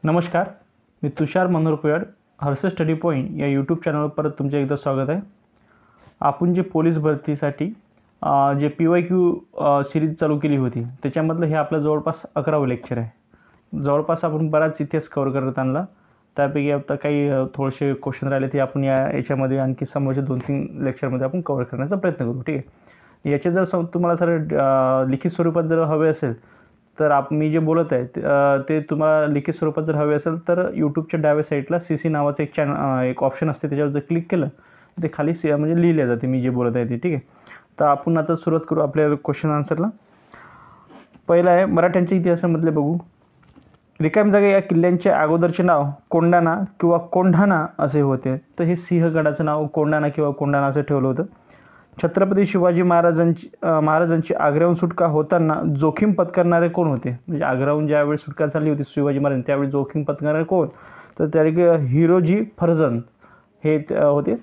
नमस्कार, मी तुषार Manohar कुयाड. Harshad study point या YouTube चॅनलवर परत तुमचं एकदा स्वागत आहे. आपण जे पोलीस भरतीसाठी जे PYQ सिरीज चालू केली होती त्याच्यामधलं हे आपलं जवळपास 11वं लेक्चर आहे. जवळपास आपण बराच इतिहास कव्हर करत आणला. त्यापैकी आता काही थोडेसे क्वेश्चन राहिले ते आपण याच्यामध्ये आणखी समोरच्या 2-3 लेक्चरमध्ये आपण कव्हर करण्याचा प्रयत्न करू. ठीक आहे. याचे जर तुम्हाला सर लिखित स्वरूपात जर हवे असेल तर मी जे बोलत आहे ते तुम्हाला लिखित स्वरूपात जर हवे असेल तर यूट्यूबच्या डाव्या साईडला CC नावाचं एक ऑप्शन असते. त्याच्यावर जर क्लिक केलं ते खाली म्हणजे लिहिले जाते मी जे बोलत आहे ते. ठीक आहे. तर आपण आता सुरुवात करू आपल्या क्वेश्चन आन्सरला. पहिला आहे मराठ्यांच्या इतिहासामधले बघू. रिकामी जागा या किल्ल्यांचे अगोदरचे नाव कोंढाणा किंवा कोंढाणा असे होते. तर हे सिंहगडाचं नाव कोंढाणा किंवा कोंढाणा असं ठेवलं होतं. छत्रपती शिवाजी महाराजांची आग्र्याहून सुटका होताना जोखीम पत्करणारे कोण होते? म्हणजे आग्र्याहून ज्यावेळी सुटका झाली होती शिवाजी महाराज त्यावेळी जोखीम पत्करणारे कोण? तर त्यापैकी हिरोजी फर्जंद हे होते.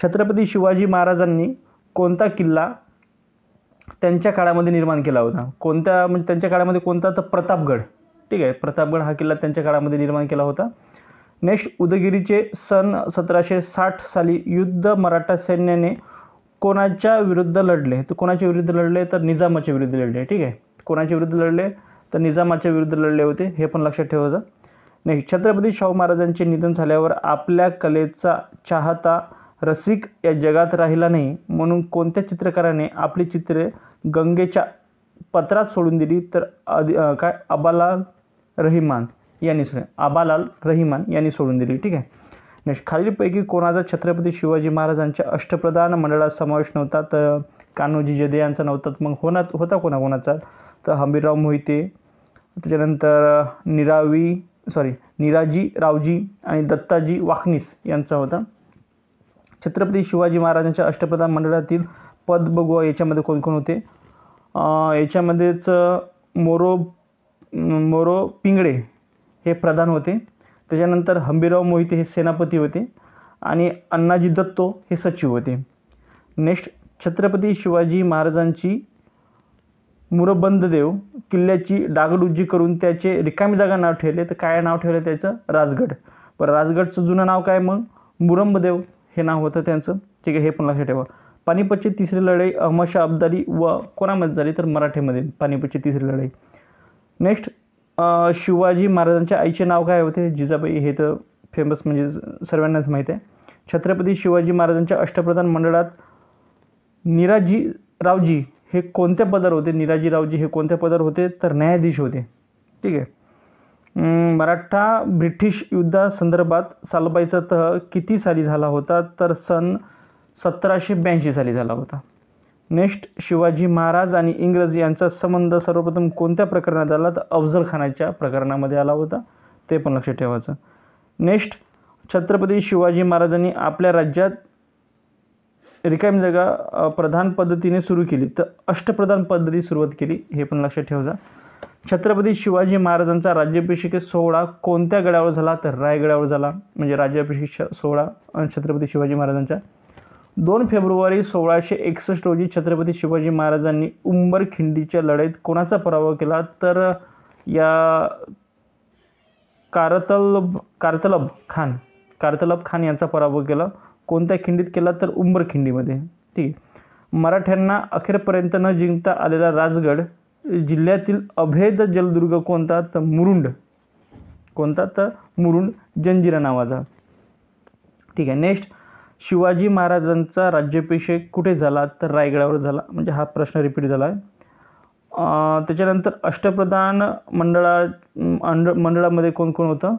छत्रपती शिवाजी महाराजांनी कोणता किल्ला त्यांच्या काळामध्ये निर्माण केला होता? म्हणजे त्यांच्या काळामध्ये कोणता? तर प्रतापगड. ठीक आहे. प्रतापगड हा किल्ला त्यांच्या काळामध्ये निर्माण केला होता. नेक्स्ट, उदगीरचे सन 1760 साली युद्ध मराठा सैन्याने कोणाच्या विरुद्ध लढले? तर कोणाच्या विरुद्ध लढले? तर निजामाच्या विरुद्ध लढले. ठीक आहे. कोणाच्या विरुद्ध लढले? तर निजामाच्या विरुद्ध लढले होते. हे पण लक्षात ठेवायचं. नेक्स्ट, छत्रपती शाहू महाराजांचे निधन झाल्यावर आपल्या कलेचा चाहता रसिक या जगात राहिला नाही म्हणून कोणत्या चित्रकाराने आपली चित्रे गंगेच्या पत्रात सोडून दिली? तर आबालाल रहिमान यांनी सोडून दिली. ठीक आहे. नेक्स्ट, खालीलपैकी कोणाचा छत्रपती शिवाजी महाराजांच्या अष्टप्रधान मंडळात समावेश नव्हता? तर कान्होजी जदे यांचा नव्हता. मग होता कोणाचा? तर हंबीरराव मोहिते, त्याच्यानंतर निराजी रावजी आणि दत्ताजी वाखनीस यांचा होता. छत्रपती शिवाजी महाराजांच्या अष्टप्रधान मंडळातील पद बघू. याच्यामध्ये कोण कोण होते? याच्यामध्येच मोरो पिंगळे हे प्रधान होते. त्याच्यानंतर हंबीरराव मोहिते हे सेनापती होते आणि अण्णाजी दत्तो हे सचिव होते. नेक्स्ट, छत्रपती शिवाजी महाराजांची मुरबंददेव किल्ल्याची डागडुजी करून त्याचे रिकामी जागा नाव ठेवले. तर काय नाव ठेवलं त्याचं? राजगड. पण राजगडचं जुनं नाव काय? मग मुरंबदेव हे नाव होतं त्यांचं. ठीक आहे. हे पण लक्षात ठेवा. पानिपतची तिसरी लढाई अहमदशाह अब्दाली व कोणामध्ये झाली? तर मराठेमध्ये पानिपतची तिसरी लढाई. नेक्स्ट, शिवाजी महाराजांच्या आईचे नाव काय होते? जिजाबाई. हे तर फेमस म्हणजे सर्वांनाच माहीत आहे. छत्रपती शिवाजी महाराजांच्या अष्टप्रधान मंडळात निराजी रावजी हे कोणत्या पदावर होते? निराजी रावजी हे कोणत्या पदावर होते? तर न्यायाधीश होते. ठीक आहे. मराठा ब्रिटिश युद्धासंदर्भात सालबाईचा तह किती साली झाला होता? तर सन 1782 साली झाला होता. नेक्स्ट, शिवाजी महाराज आणि इंग्रज यांचा संबंध सर्वप्रथम कोणत्या प्रकरणात आला? तर अफजल खानाच्या प्रकरणामध्ये आला होता. ते पण लक्षात ठेवायचं. नेक्स्ट, छत्रपती शिवाजी महाराजांनी आपल्या राज्यात रिकामी जागा प्रधान पद्धतीने सुरू केली तर अष्टप्रधान पद्धती सुरुवात केली. हे पण लक्षात ठेवायचं. छत्रपती शिवाजी महाराजांचा राज्याभिषेक सोहळा कोणत्या गडावर झाला? तर रायगडावर झाला. म्हणजे राज्याभिषेक सोहळा छत्रपती शिवाजी महाराजांचा 2 फेब्रुवारी 1661 रोजी छत्रपती शिवाजी महाराजांनी उंबरखिंडीच्या लढाईत कोणाचा पराभव केला? तर या कारतलब खान यांचा पराभव केला. कोणत्या खिंडीत केला? तर उंबरखिंडीमध्ये. ठीक. मराठ्यांना अखेरपर्यंत न जिंकता आलेला राजगड जिल्ह्यातील अभेद जलदुर्ग कोणता? तर मुरुंड. कोणता? तर मुरुंड जंजिरा नावाचा. ठीक आहे. नेक्स्ट, शिवाजी महाराजांचा राज्याभिषेक कुठे झाला? तर रायगडावर झाला. म्हणजे हा प्रश्न रिपीट झाला आहे. त्याच्यानंतर अष्टप्रधान मंडळामध्ये कोण कोण होतं?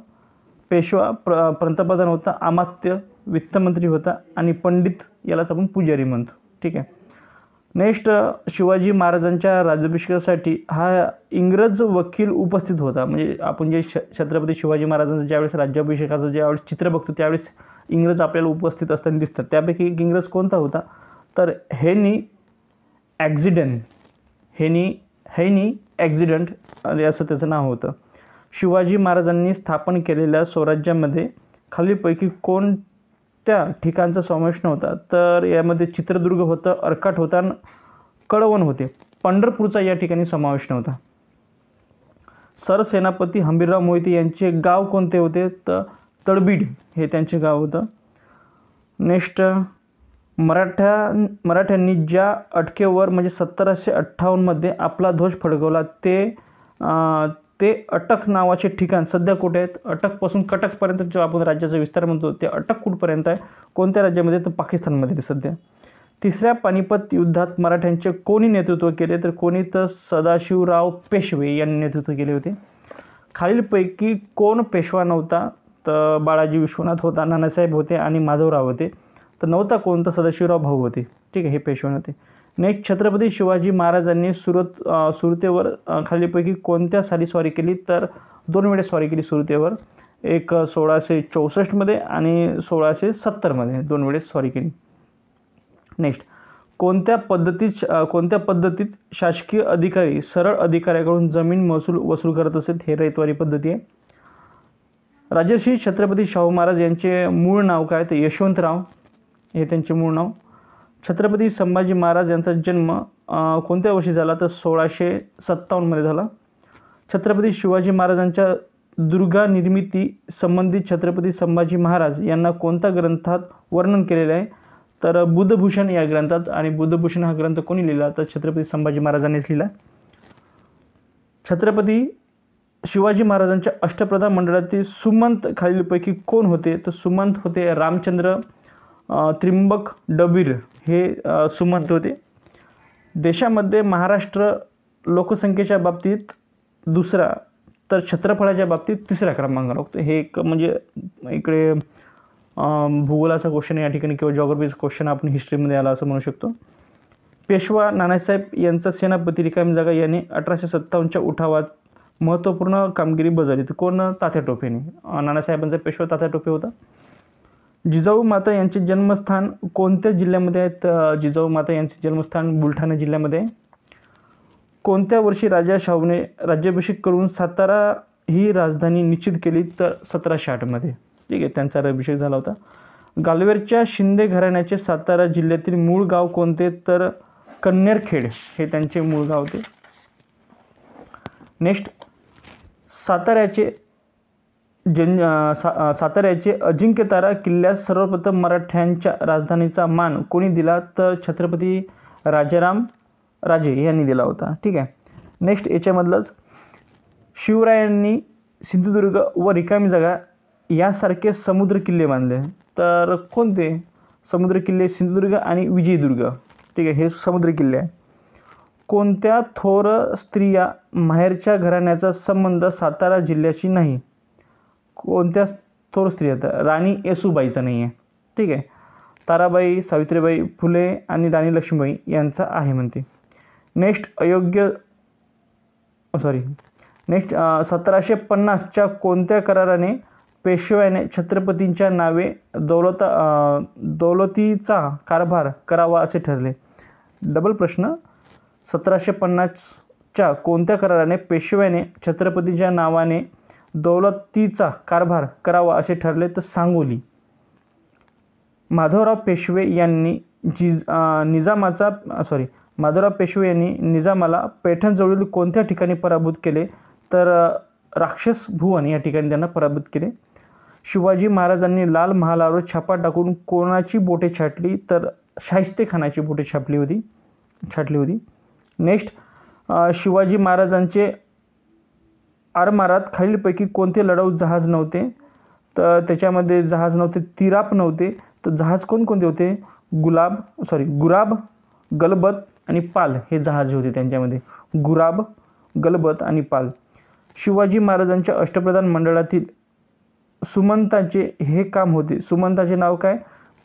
पेशवा पंतप्रधान होता, अमात्य वित्तमंत्री होता आणि पंडित यालाच आपण पुजारी म्हणतो. ठीक आहे. नेक्स्ट, शिवाजी महाराजांच्या राज्याभिषेकासाठी हा इंग्रज वकील उपस्थित होता. म्हणजे आपण जे छत्रपती शिवाजी महाराजांचं ज्यावेळेस राज्याभिषेकाचं ज्यावेळेस चित्र बघतो त्यावेळेस इंग्रज आपल्याला उपस्थित असताना दिसतात. त्यापैकी एक इंग्रज कोणता होता? तर हेनी ॲक्झिडंट असं त्याचं नाव होतं. शिवाजी महाराजांनी स्थापन केलेल्या स्वराज्यामध्ये खालीलपैकी कोणत्या ठिकाणचा समावेश नव्हता? तर यामध्ये चित्रदुर्ग होतं, अर्काट होता, कळवण होते. पंढरपूरचा या ठिकाणी समावेश नव्हता. सरसेनापती हंबीरराव मोहिते यांचे गाव कोणते होते? तर तळबीड हे त्यांचे गाव होतं. नेक्स्ट, मराठ्यांनी ज्या अटकेवर म्हणजे 1758 आपला ध्वज फडकवला ते अटक नावाचे ठिकाण सध्या कुठे आहेत? अटकपासून कटकपर्यंत जो आपण राज्याचा विस्तार म्हणतो ते अटक कुठपर्यंत आहे? कोणत्या राज्यामध्ये? तर पाकिस्तानमध्ये ते सध्या. तिसऱ्या पानिपत युद्धात मराठ्यांचे कोणी नेतृत्व केले? तर कोणी? तर सदाशिवराव पेशवे यांनी नेतृत्व केले होते. खालीलपैकी कोण पेशवा नव्हता? तर बाळाजी विश्वनाथ होता, नानासाहेब होते आणि माधवराव होते. तर नव्हता कोण? तर सदाशिवराव भाऊ होते. ठीक आहे, हे पेशवे होते. नेक्स्ट, छत्रपती शिवाजी महाराजांनी सुरतेवर खालीलपैकी कोणत्या साली स्वारी केली? तर 2 वेळेस स्वारी केली सुरतेवर. एक 1664 आणि 1670 2 वेळेस स्वारी केली. नेक्स्ट, कोणत्या पद्धतीत शासकीय अधिकारी सरळ अधिकाऱ्याकडून जमीन महसूल वसूल करत असत? हे रयतवारी पद्धती आहे. राजर्षी छत्रपती शाहू महाराज यांचे मूळ नाव काय? तर यशवंतराव हे त्यांचे मूळ नाव. छत्रपती संभाजी महाराज यांचा जन्म कोणत्या वर्षी झाला? तर 1657 झाला. छत्रपती शिवाजी महाराजांच्या दुर्गा निर्मिती संबंधित छत्रपती संभाजी महाराज यांना कोणत्या ग्रंथात वर्णन केलेले आहे? तर बुद्धभूषण या ग्रंथात. आणि बुद्धभूषण हा ग्रंथ कोणी लिहिला? तर छत्रपती संभाजी महाराजांनीच लिहिला. छत्रपती शिवाजी महाराजांच्या अष्टप्रधान मंडळातील सुमंत खालीलपैकी कोण होते? तर सुमंत होते रामचंद्र त्रिंबक डबीर हे सुमंत होते. देशामध्ये महाराष्ट्र लोकसंख्येच्या बाबतीत दुसरा तर क्षेत्रफळाच्या बाबतीत तिसरा क्रमांक लागतो. हे एक म्हणजे इकडे भूगोलाचा क्वेश्चन या ठिकाणी किंवा जॉग्रफीचा क्वेश्चन आपण हिस्ट्रीमध्ये आला असं म्हणू शकतो. पेशवा नानासाहेब यांचा सेनापती रिकामी जागा याने 1857च्या उठावात महत्त्वपूर्ण कामगिरी बजावली. तर कोण? तात्या टोपेने. नानासाहेबांचा पेशवा तात्या टोपे होता. जिजाऊ माता यांचे जन्मस्थान कोणत्या जिल्ह्यामध्ये आहेत? जिजाऊ माता यांचे जन्मस्थान बुलढाणा जिल्ह्यामध्ये आहे. कोणत्या वर्षी राजा शाहूने राज्याभिषेक करून सातारा ही राजधानी निश्चित केली? तर 1708 ठीक आहे, त्यांचा अभिषेक झाला होता. गालवेरच्या शिंदे घराण्याचे सातारा जिल्ह्यातील मूळ गाव कोणते? तर कन्नेरखेड हे त्यांचे मूळ गाव होते. नेक्स्ट, साताऱ्याचे अजिंक्यतारा किल्ल्यास सर्वप्रथम मराठ्यांच्या राजधानीचा मान कोणी दिला? तर छत्रपती राजाराम राजे यांनी दिला होता. ठीक आहे. नेक्स्ट, याच्यामधलंच शिवरायांनी सिंधुदुर्ग व रिकामी जागा यासारखे समुद्र किल्ले बांधले. तर कोणते समुद्र किल्ले? सिंधुदुर्ग आणि विजयदुर्ग. ठीक आहे, हे समुद्र किल्ले आहे. कोणत्या थोर स्त्रिया माहेरच्या घराण्याचा संबंध सातारा जिल्ह्याशी नाही? कोणत्या थोर स्त्रिया? तर राणी येसूबाईचा नाही आहे. ठीक आहे, ताराबाई, सावित्रीबाई फुले आणि राणी लक्ष्मीबाई यांचा आहे म्हणते. नेक्स्ट, 1750च्या कोणत्या कराराने पेशव्याने छत्रपतींच्या नावे दौलतीचा कारभार करावा असे ठरले? डबल प्रश्न. 1750च्या कोणत्या कराराने पेशव्याने छत्रपतीच्या नावाने दौलतीचा कारभार करावा असे ठरले? तर सांगोली. माधवराव पेशवे यांनी निजामाला पैठणजवळील कोणत्या ठिकाणी पराभूत केले? तर राक्षस भुवन या ठिकाणी त्यांना पराभूत केले. शिवाजी महाराजांनी लाल महालावर छापा टाकून कोणाची बोटे छाटली? तर शाहिस्तेखानाची बोटे छाटली होती. नेक्स्ट, शिवाजी महाराजांचे आरमारात खालीलपैकी कोणते लढाऊ जहाज नव्हते? तर त्याच्यामध्ये जहाज नव्हते, तिराप नव्हते. तर जहाज कोणकोणते होते? गुराब, गलबत आणि पाल हे जहाज होते त्यांच्यामध्ये. गुराब, गलबत आणि पाल. शिवाजी महाराजांच्या अष्टप्रधान मंडळातील सुमंताचे हे काम होते. सुमंताचे नाव काय?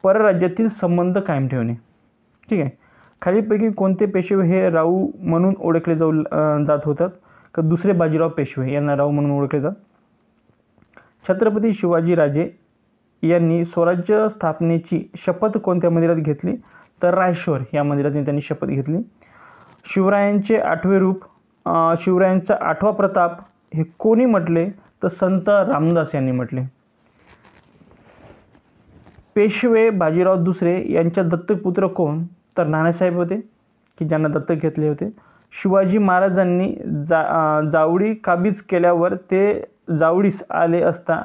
परराज्यातील संबंध कायम ठेवणे. ठीक आहे. खालीलपैकी कोणते पेशवे हे राऊ म्हणून ओळखले जात होतात? तर दुसरे बाजीराव पेशवे यांना राऊ म्हणून ओळखले जात. छत्रपती शिवाजी राजे यांनी स्वराज्य स्थापनेची शपथ कोणत्या मंदिरात घेतली? तर रायश्वर या मंदिरात त्यांनी शपथ घेतली. शिवरायांचे 8वे रूप, शिवरायांचा 8वा प्रताप हे कोणी म्हटले? तर संत रामदास यांनी म्हटले. पेशवे बाजीराव दुसरे यांच्या दत्तक पुत्र कोण? तर नानासाहेब होते की ज्यांना दत्तक घेतले होते. शिवाजी महाराजांनी जावळी काबीज केल्यावर ते जावळीस आले असता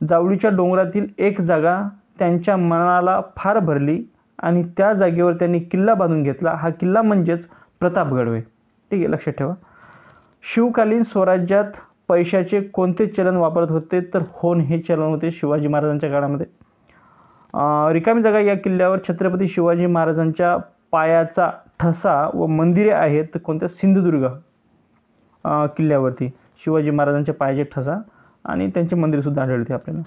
जावळीच्या डोंगरातील एक जागा त्यांच्या मनाला फार भरली आणि त्या जागेवर त्यांनी किल्ला बांधून घेतला. हा किल्ला म्हणजेच प्रतापगड होय. ठीक आहे, लक्षात ठेवा. शिवकालीन स्वराज्यात पैशाचे कोणते चलन वापरत होते? तर होन हे चलन होते शिवाजी महाराजांच्या काळामध्ये. रिकामी जागा या किल्ल्यावर छत्रपती शिवाजी महाराजांच्या पायाचा ठसा व मंदिरे आहेत. तर कोणत्या? सिंधुदुर्ग किल्ल्यावरती शिवाजी महाराजांच्या पायाचे ठसा आणि त्यांचे मंदिरसुद्धा आढळते आपल्याला.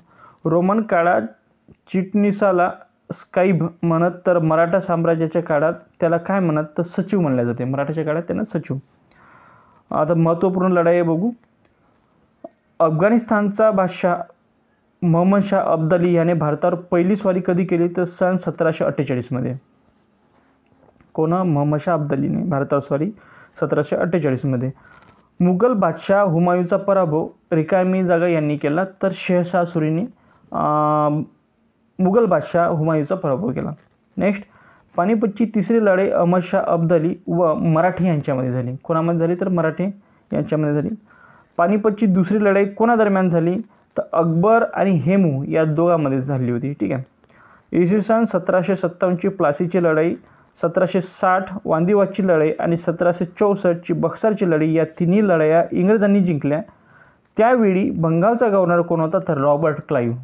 रोमन काळात चिटणीसाला स्काइब म्हणत, तर मराठा साम्राज्याच्या काळात त्याला काय म्हणत? तर सचिव म्हणले जाते. मराठाच्या काळात त्यांना सचिव. आता महत्त्वपूर्ण लढाई बघू. अफगाणिस्तानचा बादशाह महम्मद शाह अब्दाली याने भारतावर पहिली स्वारी कधी केली? तर सन 1748 कोण? महम्मद शाह अब्दालीने भारतावर स्वारी 1748. मुघल बादशाह हुमायूँचा पराभव रिकामी जागा यांनी केला? तर शेरशाह सुरीने मुघल बादशाह हुमायूँचा पराभव केला. नेक्स्ट, पानिपतची तिसरी लढाई अहमद शाह अब्दाली व मराठे यांच्यामध्ये झाली. कोणामध्ये झाली? तर मराठे यांच्यामध्ये झाली. पानिपतची दुसरी लढाई कोणादरम्यान झाली? तर अकबर आणि हेमू या दोघांमध्ये झाली होती. ठीक आहे. इसवी सन 1757ची प्लासीची लढाई, 1760 वांदिवादची लढाई आणि 1764ची बक्सरची लढाई या तिन्ही लढाया इंग्रजांनी जिंकल्या. त्यावेळी बंगालचा गव्हर्नर कोण होता? तर रॉबर्ट क्लाईव्ह.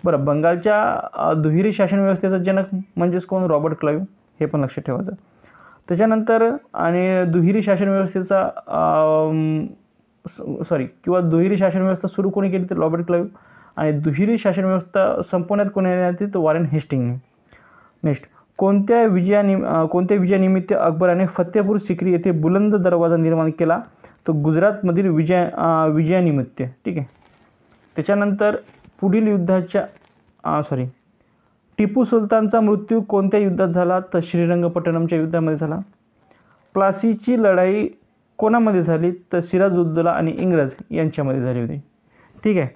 बरं, बंगालच्या दुहेरी शासन व्यवस्थेचा जनक म्हणजेच कोण? Robert Clive. हे पण लक्षात ठेवायचं. त्याच्यानंतर आणि दुहेरी शासन व्यवस्थेचा दुहेरी शासन व्यवस्था सुरू कोणी केली? तर रॉबर्ट क्लाईव्ह. आणि दुहेरी शासन व्यवस्था संपवण्यात कोणी आली? तर वॉरेन हेस्टिंगने. नेक्स्ट, कोणत्या विजयानिमित्त अकबराने फतेपूर सिक्री येथे बुलंद दरवाजा निर्माण केला? तो गुजरातमधील विजयानिमित्त. ठीक आहे. त्याच्यानंतर पुढील युद्धाच्या टिपू सुलतानचा मृत्यू कोणत्या युद्धात झाला? तर श्रीरंगपट्टणमच्या युद्धामध्ये झाला. प्लासीची लढाई कोणामध्ये झाली? तर सिराजुद्दौला आणि इंग्रज यांच्यामध्ये झाली होती. ठीक आहे.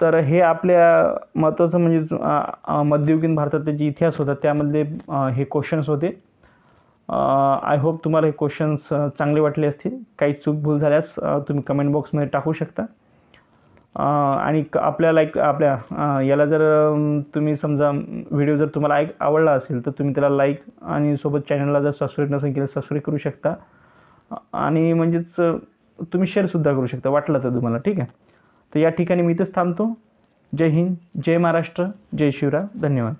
तर हे आपल्या महत्त्वाचं म्हणजे मध्ययुगीन भारतातले जे इतिहास होता त्यामधले हे क्वेश्चन्स होते. आय होप तुम्हाला हे क्वेश्चन्स चांगले वाटले असतील. काही चूक भूल झाल्यास तुम्ही कमेंट बॉक्समध्ये टाकू शकता. आणि आपल्या याला जर तुम्ही समजा व्हिडिओ जर तुम्हाला आवडला असेल तर तुम्ही त्याला लाईक आणि सोबत चॅनलला जर सबस्क्राईब नसेल केलं सबस्क्राईब करू शकता. आणि म्हणजेच तुम्ही शेअरसुद्धा करू शकता वाटलं तर तुम्हाला. ठीक आहे. तर या ठिकाणी मी इथंच थांबतो. जय हिंद, जय महाराष्ट्र, जय शिवराय. धन्यवाद.